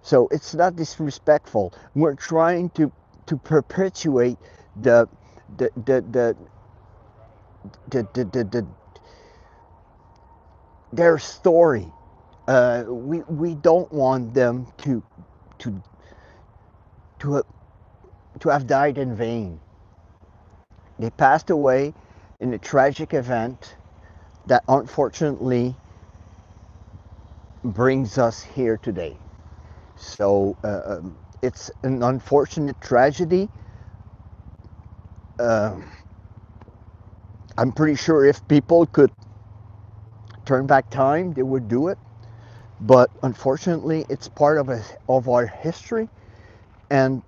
A: So it's not disrespectful. We're trying to perpetuate the the the the, the their story. We don't want them to to to have died in vain. They passed away in a tragic event that unfortunately brings us here today. So it's an unfortunate tragedy. Uh, I'm pretty sure if people could turn back time, they would do it. But unfortunately, it's part of our history, and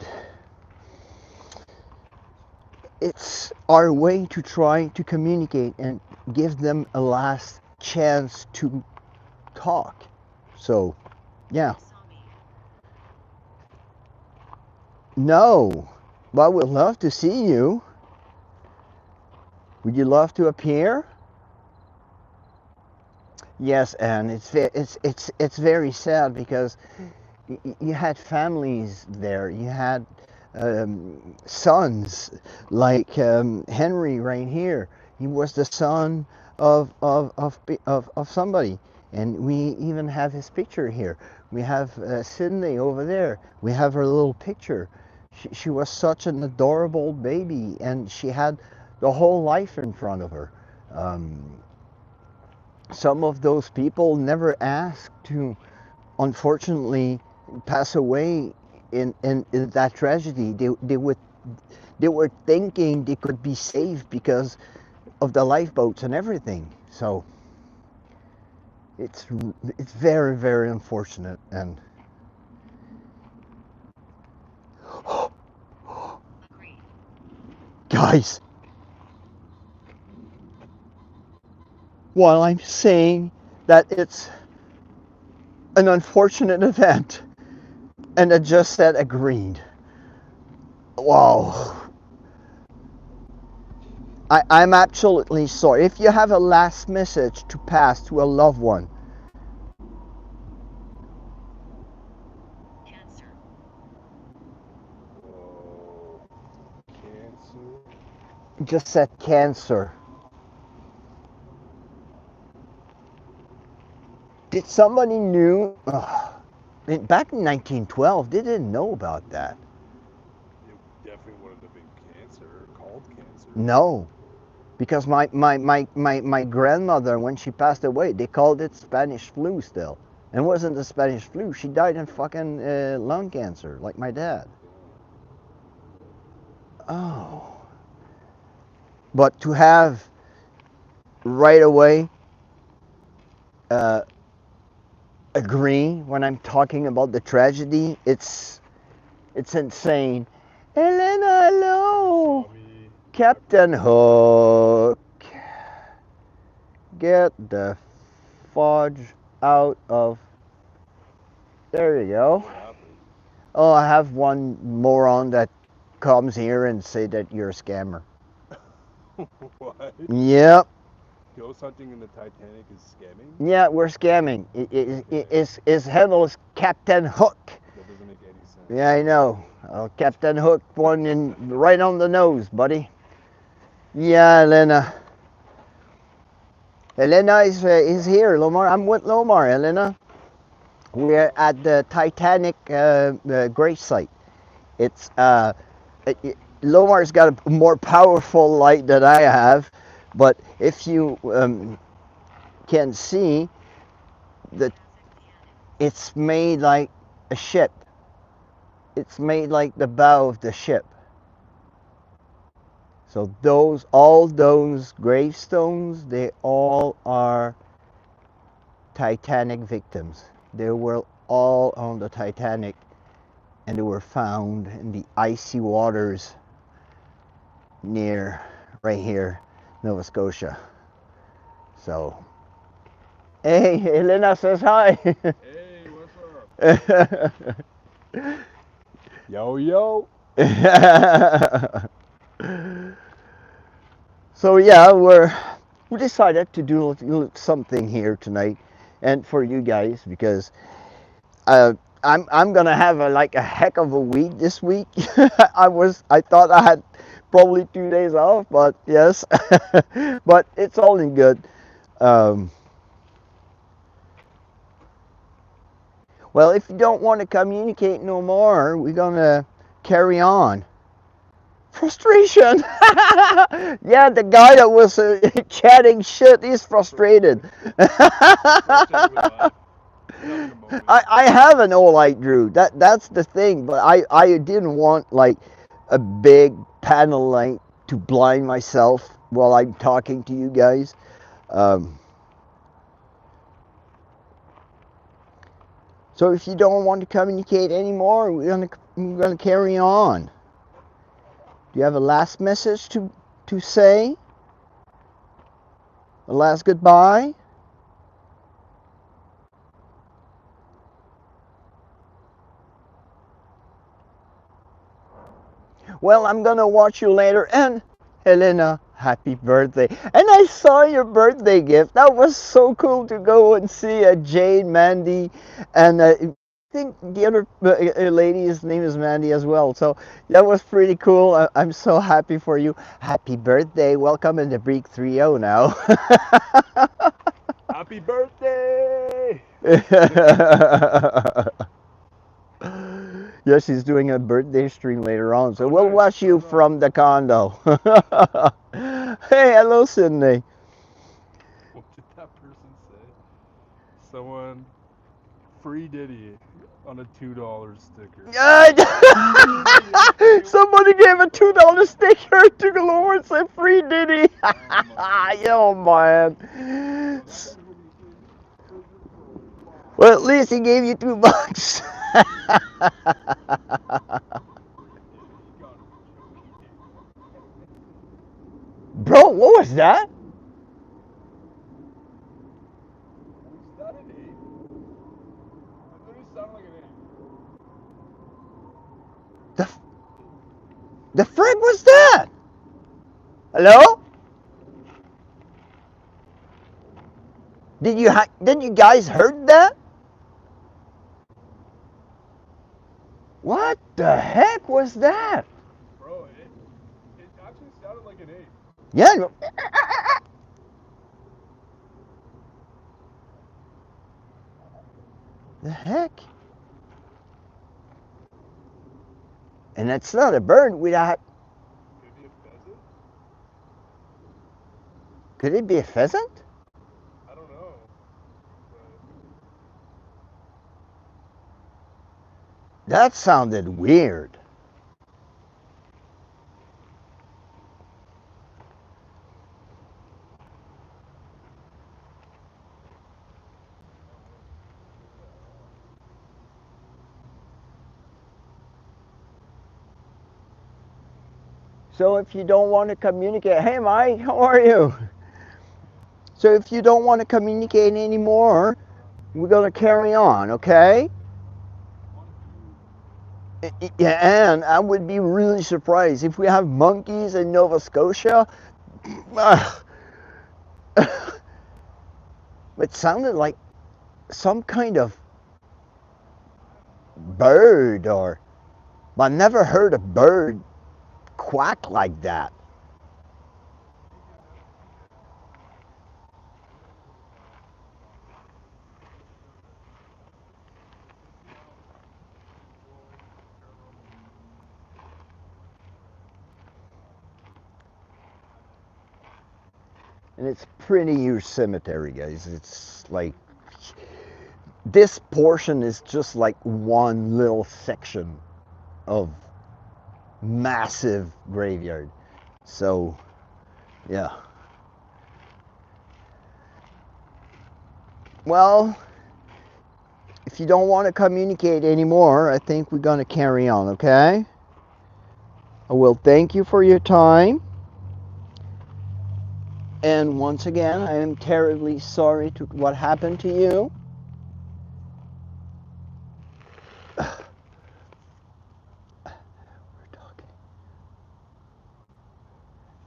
A: it's our way to try to communicate and give them a last chance to talk. So, yeah.
C: Saw me.
A: No, but I would love to see you. Would you love to appear? Yes, and it's very sad, because you had families there. You had sons like Henry right here. He was the son of somebody, and we even have his picture here. We have Sydney over there. We have her little picture. She was such an adorable baby, and she had the whole life in front of her. Um, some of those people never asked to, unfortunately, pass away in that tragedy. They were thinking they could be saved because of the lifeboats and everything. So it's very, very unfortunate. And
C: Agreed.
A: guys, while I'm saying that it's an unfortunate event, and I just said agreed. Wow. I'm absolutely sorry. If you have a last message to pass to a loved one,
C: Cancer.
B: Whoa, cancer.
A: just said cancer. Did somebody knew? Back in 1912, they didn't know about that.
B: It definitely wouldn't have been cancer, called cancer.
A: No, because my grandmother, when she passed away, they called it Spanish flu still. And it wasn't the Spanish flu. She died in fucking lung cancer, like my dad. Oh. But to have right away uh, agree when I'm talking about the tragedy, it's insane. Elena, hello.
B: Saw me.
A: Captain Hook. Get the fudge out of. There you go.
B: What happened?
A: Oh, I have one moron that comes here and say that you're a scammer.
B: What?
A: Yep.
B: Ghost hunting in the Titanic is scamming?
A: Yeah, we're scamming. His handle is Captain Hook.
B: That doesn't make
A: Yeah, I know. Captain Hook one in right on the nose, buddy. Yeah, Elena. Elena is here, Lomar. I'm with Lomar, Elena. We're at the Titanic grave site. It's Lomar's got a more powerful light than I have, but if you can see that it's made like a ship. It's made like the bow of the ship. So all those gravestones, they all are Titanic victims. They were all on the Titanic, and they were found in the icy waters near right here, Nova Scotia. So, hey, Elena says hi.
B: Hey, what's up? Yo, yo.
A: So yeah, we decided to do something here tonight, and for you guys, because I'm gonna have like a heck of a week this week. I thought I had probably 2 days off, but yes, but it's all in good. Um, well, if you don't want to communicate no more, we're gonna carry on. Frustration. Yeah, the guy that was chatting shit, he's frustrated. I have an Olight Drew. That's the thing, but I didn't want like a big panel light to blind myself while I'm talking to you guys. So if you don't want to communicate anymore, we're gonna carry on. Do you have a last message to say? A last goodbye? Well, I'm gonna watch you later. And Helena, happy birthday. And I saw your birthday gift. That was so cool to go and see Jane, Mandy, and I think the other lady's name is Mandy as well. So that was pretty cool. I'm so happy for you. Happy birthday. Welcome in the Break 3.0 now.
B: Happy birthday!
A: Yes, he's doing a birthday stream later on, so
B: Oh,
A: we'll
B: nice.
A: watch you
B: Right on.
A: from the condo. Hey, hello, Sydney.
B: What did that person say? Someone free Diddy on a $2 sticker.
A: Somebody gave a $2 sticker to Galore and said free Diddy. Yo, man. Well, at least he gave you $2. Bro, what was that?
B: Was that an 8? That literally sounded like an 8.
A: The frick was that? Hello? Did you guys heard that? What the heck was that?
B: Bro, it actually sounded like an 8.
A: Yeah. The heck? And that's not a bird.
B: Could it be a pheasant?
A: Could it be a pheasant?
B: I don't know.
A: That sounded weird. So if you don't want to communicate, hey Mike, how are you? So if you don't want to communicate anymore, we're gonna carry on, okay? Yeah, and I would be really surprised if we have monkeys in Nova Scotia. It sounded like some kind of bird or but I never heard a bird quack like that. And it's pretty huge cemetery, guys. It's like, this portion is just like one little section of massive graveyard. So, yeah. Well, if you don't want to communicate anymore, I think we're going to carry on, okay? I will thank you for your time. And once again, I am terribly sorry to what happened to you. We're talking.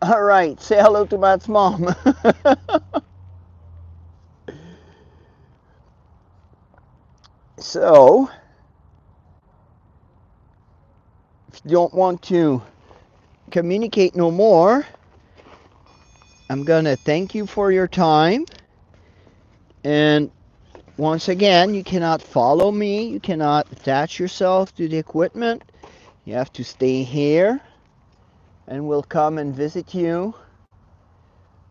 A: All right, say hello to Matt's mom. So, if you don't want to communicate no more, I'm gonna thank you for your time. And once again, you cannot follow me, you cannot attach yourself to the equipment. You have to stay here, and we'll come and visit you.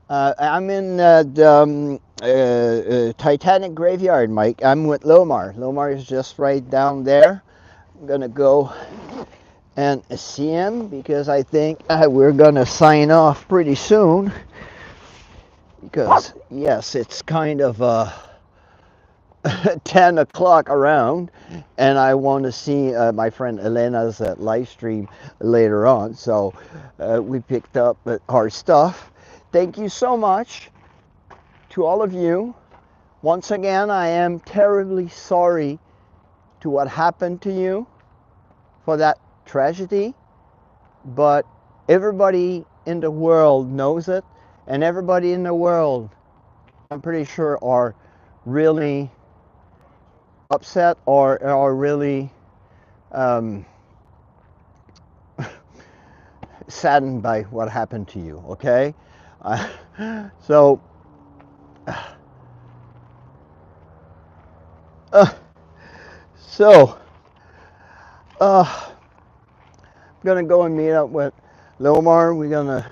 A: I'm in the Titanic graveyard, Mike. I'm with Lomar. Lomar is just right down there. I'm gonna go and see him because I think we're gonna sign off pretty soon. Because yes, it's kind of 10 o'clock around, and I want to see my friend Elena's live stream later on. So we picked up our stuff. Thank you so much to all of you. Once again, I am terribly sorry to what happened to you for that tragedy, but everybody in the world knows it, and everybody in the world, I'm pretty sure, are really upset or are really saddened by what happened to you, okay? So I'm gonna go and meet up with Lomar. We're gonna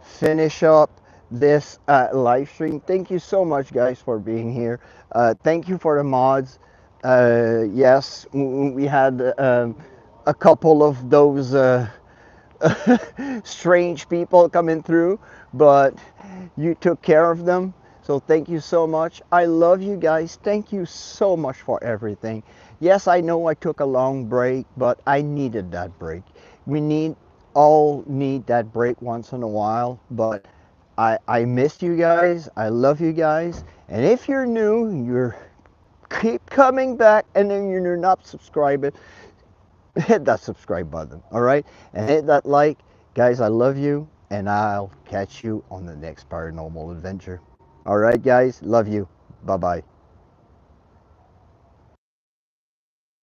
A: finish up this live stream. Thank you so much, guys, for being here. Thank you for the mods. Yes, we had a couple of those strange people coming through, but you took care of them. So thank you so much. I love you guys. Thank you so much for everything. Yes, I know I took a long break, but I needed that break. We all need that break once in a while, but I missed you guys. I love you guys. And if you're new, you're keep coming back, and then you're not subscribing, hit that subscribe button, all right? And hit that like. Guys, I love you, and I'll catch you on the next paranormal adventure. All right, guys, love you. Bye-bye.